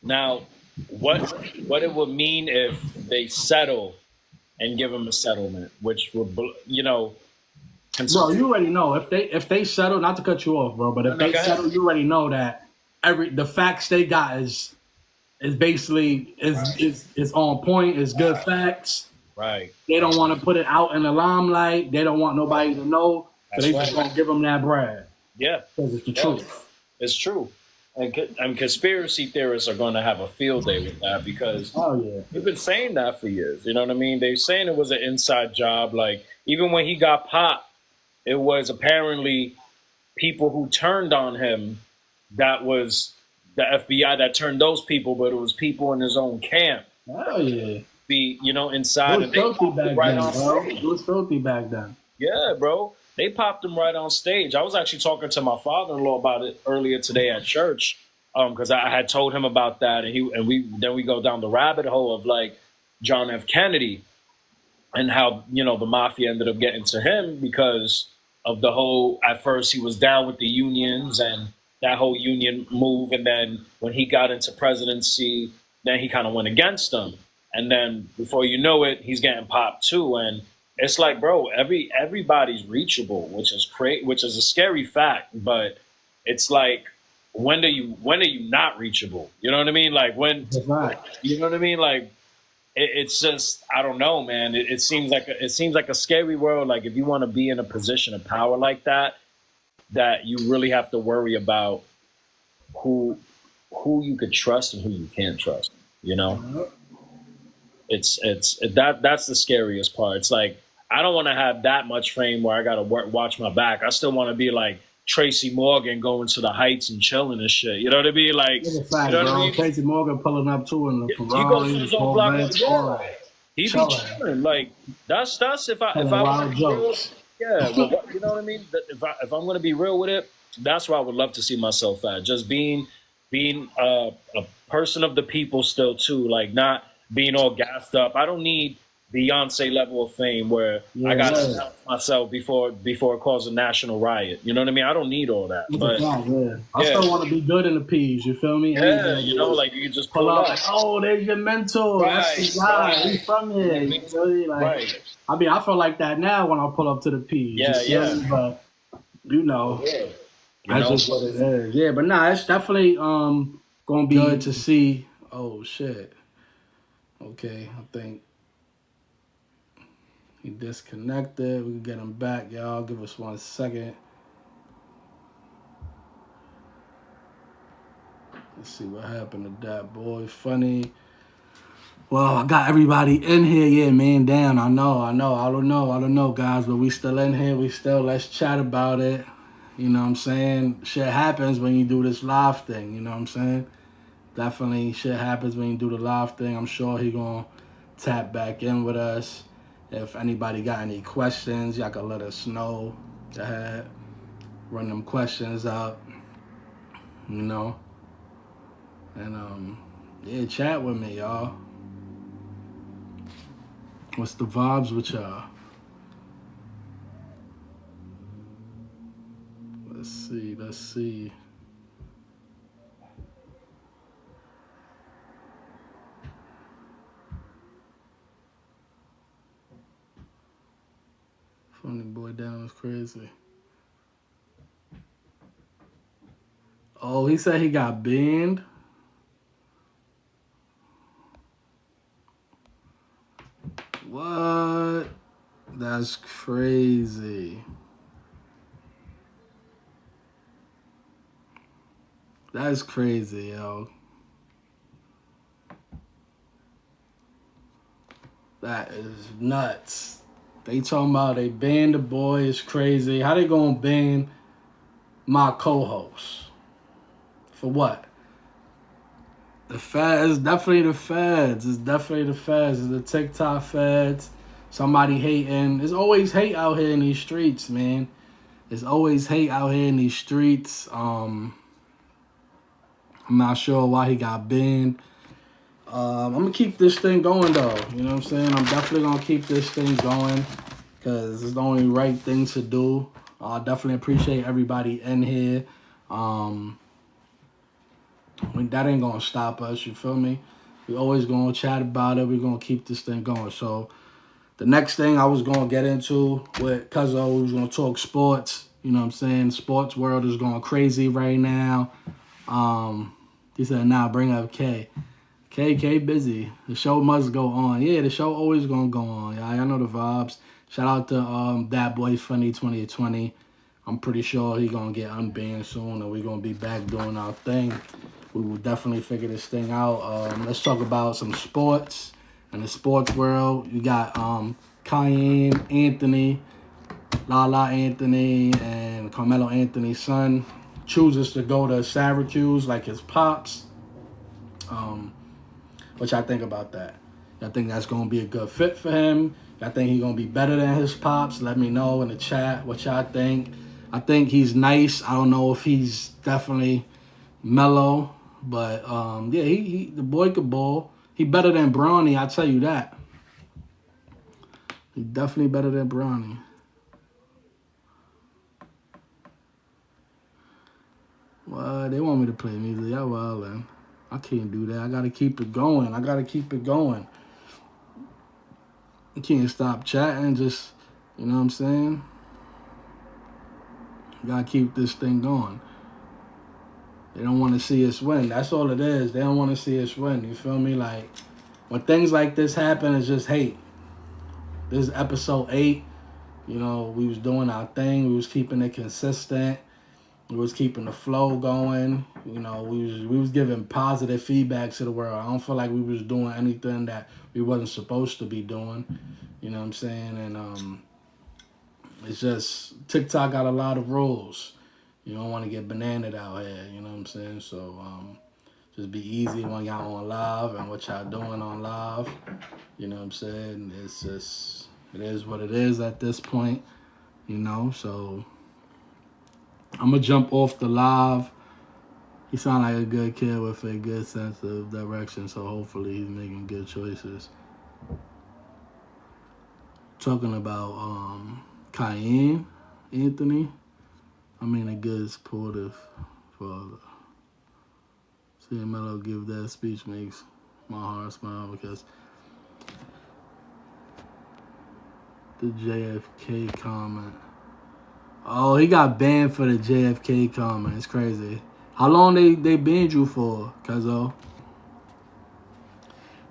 Now, what it would mean if they settle and give him a settlement, which would, Bro, conspiracy. you already know if they settle. Not to cut you off, bro, but No, if no, they go ahead. settle, you already know that the facts they got is basically is on point. Is good facts. Right. They don't want to put it out in the limelight. They don't want nobody to know, so That's they just right. gonna give them that bread Yeah. because it's the Yeah. truth. It's true. And conspiracy theorists are going to have a field day with that because Oh yeah. they've been saying that for years. You know what I mean? They're saying it was an inside job. Like, even when he got popped, it was apparently people who turned on him. That was the FBI that turned those people, but it was people in his own camp. Hell yeah. It Inside, was and they filthy popped him back right then, on bro. stage. It was filthy back then. Yeah, bro. They popped him right on stage. I was actually talking to my father-in-law about it earlier today at church, because I had told him about that, and we go down the rabbit hole of like John F. Kennedy and how the mafia ended up getting to him because of the whole. At first, he was down with the unions and that whole union move, and then when he got into presidency, then he kind of went against them, and then before you know it, he's getting popped too. And it's like, bro, everybody's reachable, which is a scary fact, but it's like, when are you not reachable? You know what I mean? Like, when, That's right. you know what I mean? Like, it's just, I don't know, man. It seems like a scary world. Like, if you want to be in a position of power like that, that you really have to worry about who you could trust and who you can't trust. You know, that's the scariest part. It's like, I don't want to have that much fame where I got to watch my back. I still want to be like Tracy Morgan, going to the heights and chilling and shit. You know what I mean? Like, It's a fact, you know what I bro. mean? Tracy Morgan pulling up too in the He goes to Ferrari, his the own block. Corvette, all that. He be Chilling. chilling. Like, that's if I Telling want wild to be real. jokes. Yeah, well, you know what I mean. If I'm going to be real with it, that's where I would love to see myself at. Just being a person of the people still too. Like, not being all gassed up. I don't need Beyonce level of fame where I got to announce myself before it caused a national riot. You know what I mean? I don't need all that. It's But a fact, yeah. I still want to be good in the P's. You feel me? yeah, like, you just pull up. Like, oh, there's your mentor. That's the guy. He's from here. You feel me? Like, Right. I mean, I feel like that now when I pull up to the P's. Yeah, you feel me? But that's just what it is. Yeah, but nah, it's definitely gonna be good to see. Oh shit. Okay, I think he disconnected. We can get him back, y'all. Give us 1 second. Let's see what happened to that boy. Funny. Well, I got everybody in here. Yeah, man, damn. I know. I don't know, guys, but we still in here. Let's chat about it. You know what I'm saying? Shit happens when you do this live thing. You know what I'm saying? Definitely shit happens when you do the live thing. I'm sure he gonna tap back in with us. If anybody got any questions, y'all can let us know. Go ahead. Run them questions out. You know? And, yeah, chat with me, y'all. What's the vibes with y'all? Let's see. Funny boy down was crazy. Oh, he said he got banned. What? That's crazy. That's crazy, yo. That is nuts. They talking about they banned the boy. It's crazy. How they gonna ban my co-host? For what? The feds, definitely the feds. It's definitely the feds. It's the TikTok feds. Somebody hating. There's always hate out here in these streets, man. There's always hate out here in these streets. I'm not sure why he got banned. I'm going to keep this thing going, though. You know what I'm saying? I'm definitely going to keep this thing going because it's the only right thing to do. I definitely appreciate everybody in here. that ain't gonna stop us. You feel me? We always gonna chat about it. We're gonna keep this thing going. So the next thing I was gonna get into with Cuzzo, we was gonna talk sports. You know what I'm saying? Sports world is going crazy right now. He said, "Nah, bring up K. K busy. The show must go on. Yeah, the show always gonna go on. Y'all know the vibes. Shout out to ThatBoiFunny2020. I'm pretty sure he gonna get unbanned soon, and we gonna be back doing our thing. We will definitely figure this thing out. Let's talk about some sports. In the sports world, you got Cayenne Anthony, Lala Anthony, and Carmelo Anthony's son chooses to go to Syracuse like his pops. What y'all think about that? I think that's going to be a good fit for him. I think he's going to be better than his pops. Let me know in the chat what y'all think. I think he's nice. I don't know if he's definitely mellow, but yeah, he the boy could ball. He better than Bronny, I tell you that. He definitely better than Bronny. Well, they want me to play music. Y'all wildin'. I can't do that. I gotta keep it going. I can't stop chatting. Just, you know what I'm saying? Gotta keep this thing going. They don't want to see us win. That's all it is. They don't want to see us win. You feel me? Like, when things like this happen, it's just hate. This is episode 8. You know, we was doing our thing. We was keeping it consistent. We was keeping the flow going. You know, we was giving positive feedback to the world. I don't feel like we was doing anything that we wasn't supposed to be doing. You know what I'm saying? And it's just TikTok got a lot of rules. You don't want to get bananaed out here. You know what I'm saying? So just be easy when y'all on live and what y'all doing on live. You know what I'm saying? It's just, it is what it is at this point. You know, so I'm going to jump off the live. He sounds like a good kid with a good sense of direction, so hopefully he's making good choices. Talking about Cayenne Anthony. I mean, a good supportive father. Seeing Melo give that speech makes my heart smile because the JFK comment. Oh, he got banned for the JFK comment. It's crazy. How long they banned you for, Cuzzo?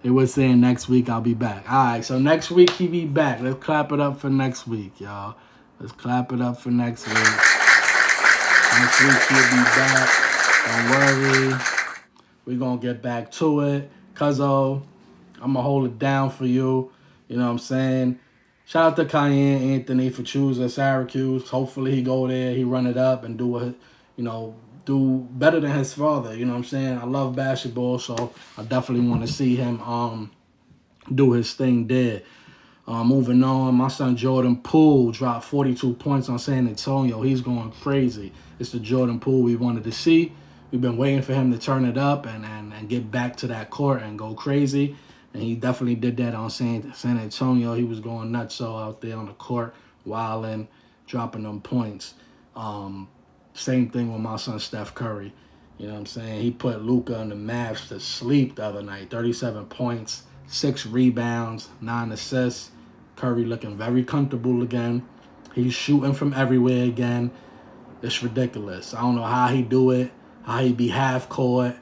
They was saying next week I'll be back. All right, so next week he be back. Let's clap it up for next week, y'all. Let's clap it up for next week. Next week he'll be back. Don't worry. We're going to get back to it. Cuzzo, I'm going to hold it down for you. You know what I'm saying? Shout out to Cayenne Anthony for choosing Syracuse. Hopefully he go there, he run it up and do better than his father. You know what I'm saying? I love basketball, so I definitely want to see him do his thing there. Moving on, my son Jordan Poole dropped 42 points on San Antonio. He's going crazy. It's the Jordan Poole we wanted to see. We've been waiting for him to turn it up and get back to that court and go crazy. And he definitely did that on San Antonio. He was going nuts out there on the court, wilding, dropping them points. Same thing with my son Steph Curry. You know what I'm saying? He put Luka and the Mavs to sleep the other night. 37 points, 6 rebounds, 9 assists. Curry looking very comfortable again. He's shooting from everywhere again. It's ridiculous. I don't know how he do it, how he be half court,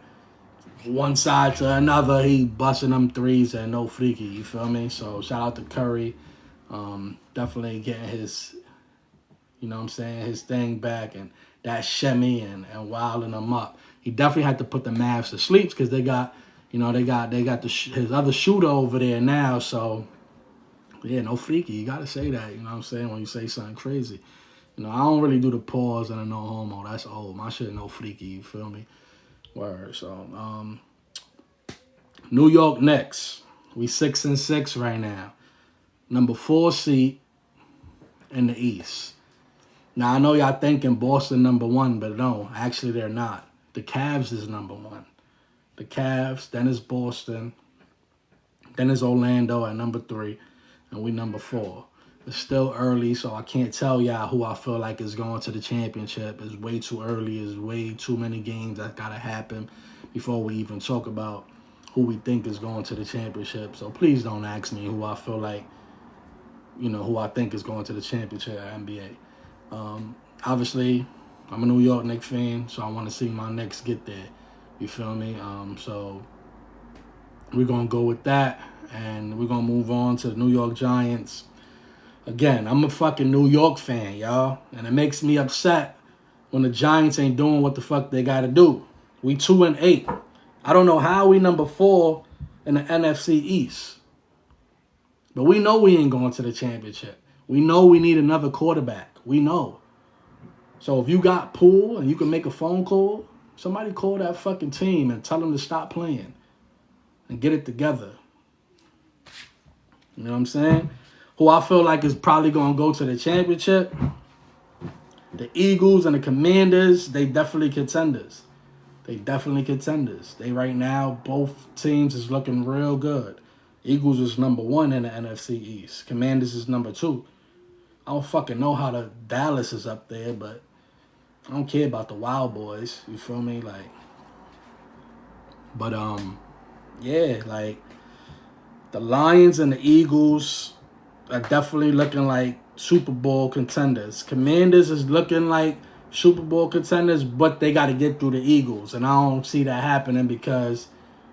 one side to another. He busting them threes and no freaky, you feel me? So shout out to Curry. Definitely getting his, you know what I'm saying, his thing back and that shimmy and wilding them up. He definitely had to put the Mavs to sleep because they got his other shooter over there now. So yeah, no freaky. You gotta say that. You know what I'm saying, when you say something crazy. You know, I don't really do the pause and a no homo. That's old. My shit no freaky. You feel me? Word. So New York Knicks. We 6-6 right now. Number 4 seed in the East. Now, I know y'all thinking Boston number 1, but no, actually they're not. The Cavs is number 1. The Cavs, then it's Boston, then it's Orlando at number 3, and we number 4. It's still early, so I can't tell y'all who I feel like is going to the championship. It's way too early. It's way too many games that gotta happen before we even talk about who we think is going to the championship. So please don't ask me who I feel like, who I think is going to the championship at NBA. Obviously, I'm a New York Knicks fan, so I want to see my Knicks get there. You feel me? So we're gonna go with that, and we're gonna move on to the New York Giants. Again, I'm a fucking New York fan, y'all. And it makes me upset when the Giants ain't doing what the fuck they gotta do. We 2-8. I don't know how we number 4 in the NFC East. But we know we ain't going to the championship. We know we need another quarterback. We know. So if you got Poole and you can make a phone call, somebody call that fucking team and tell them to stop playing and get it together. You know what I'm saying? Who I feel like is probably going to go to the championship, the Eagles and the Commanders, they definitely contenders. They right now, both teams is looking real good. Eagles is number 1 in the NFC East. Commanders is number 2. I don't fucking know how the Dallas is up there, but I don't care about the Wild Boys. You feel me? Yeah, the Lions and the Eagles are definitely looking like Super Bowl contenders. Commanders is looking like Super Bowl contenders, but they got to get through the Eagles, and I don't see that happening because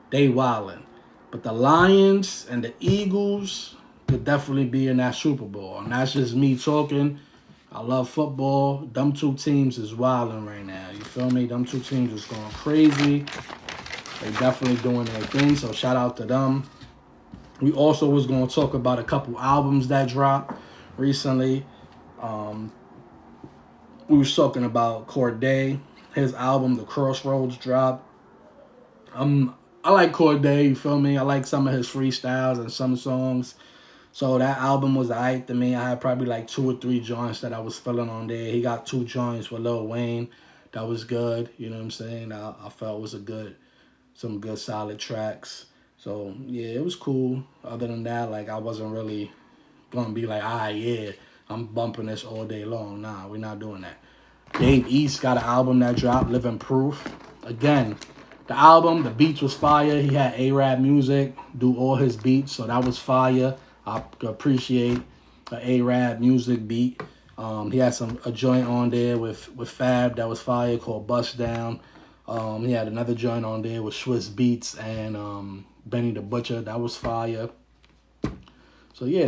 they wildin'. But the Lions and the Eagles could definitely be in that Super Bowl, and that's just me talking. I love football. Them two teams is wildin' right now. You feel me? Them two teams is going crazy. They definitely doing their thing, so shout out to them. We also was going to talk about a couple albums that dropped recently. We was talking about Corday. His album, The Crossroads, dropped. I like Corday, you feel me? I like some of his freestyles and some songs. So that album was alright to me. I had probably like 2 or 3 joints that I was feeling on there. He got 2 joints with Lil Wayne. That was good. You know what I'm saying? I felt it was some good solid tracks. So yeah, it was cool. Other than that, I wasn't really gonna be like, yeah, I'm bumping this all day long. Nah, we're not doing that. Dave East got an album that dropped, Living Proof. Again, the album, the beats was fire. He had A-Rap Music do all his beats, so that was fire. I appreciate the A-Rap Music beat. He had a joint on there with Fab that was fire called Bust Down. He had another joint on there with Swiss Beats and Benny the Butcher. That was fire. So yeah, it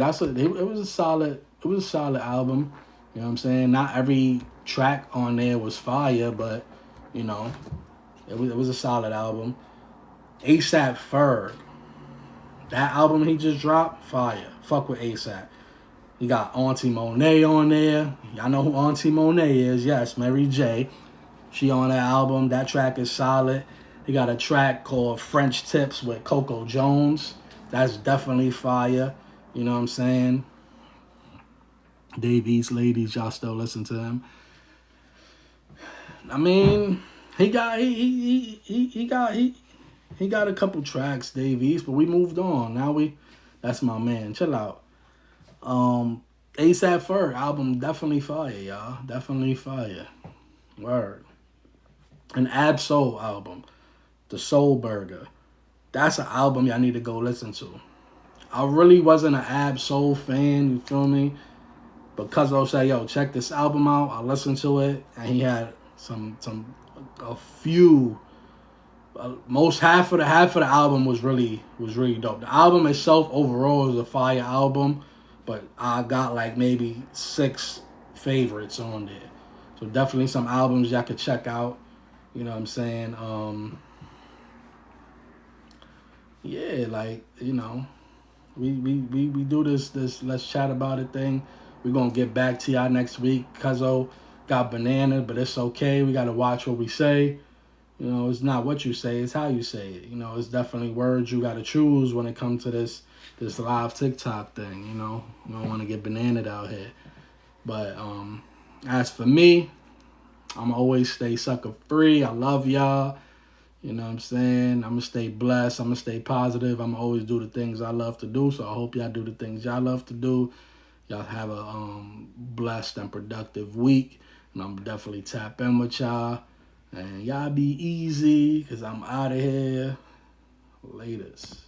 was a solid album. You know what I'm saying? Not every track on there was fire, but it was a solid album. ASAP Ferg, that album he just dropped, fire. Fuck with ASAP. He got Auntie Monet on there. Y'all know who Auntie Monet is. Yes, Mary J. She on that album. That track is solid. He got a track called French Tips with Coco Jones. That's definitely fire. You know what I'm saying? Dave East ladies, y'all still listen to him. I mean, he got a couple tracks, Dave East, but we moved on. That's my man. Chill out. ASAP Ferg album definitely fire, y'all. Definitely fire. Word. An Ab Soul album, The Soul Burger. That's an album y'all need to go listen to. I really wasn't an Ab Soul fan, you feel me? But Cuzzo said, yo, check this album out. I listened to it, and he had a few. Most half of the album was really dope. The album itself overall is a fire album, but I got maybe 6 favorites on there. So definitely some albums y'all could check out. You know what I'm saying? We do this let's chat about it thing. We're gonna get back to y'all next week. Cuzzo got banana, but it's okay. We gotta watch what we say. It's not what you say, it's how you say it. It's definitely words you gotta choose when it comes to this live TikTok thing. You don't want to get bananaed out here. But as for me, I'm always stay sucker free. I love y'all. You know what I'm saying? I'm going to stay blessed. I'm going to stay positive. I'm going to always do the things I love to do. So I hope y'all do the things y'all love to do. Y'all have a blessed and productive week. And I'm definitely tap in with y'all. And y'all be easy, because I'm out of here. Latest.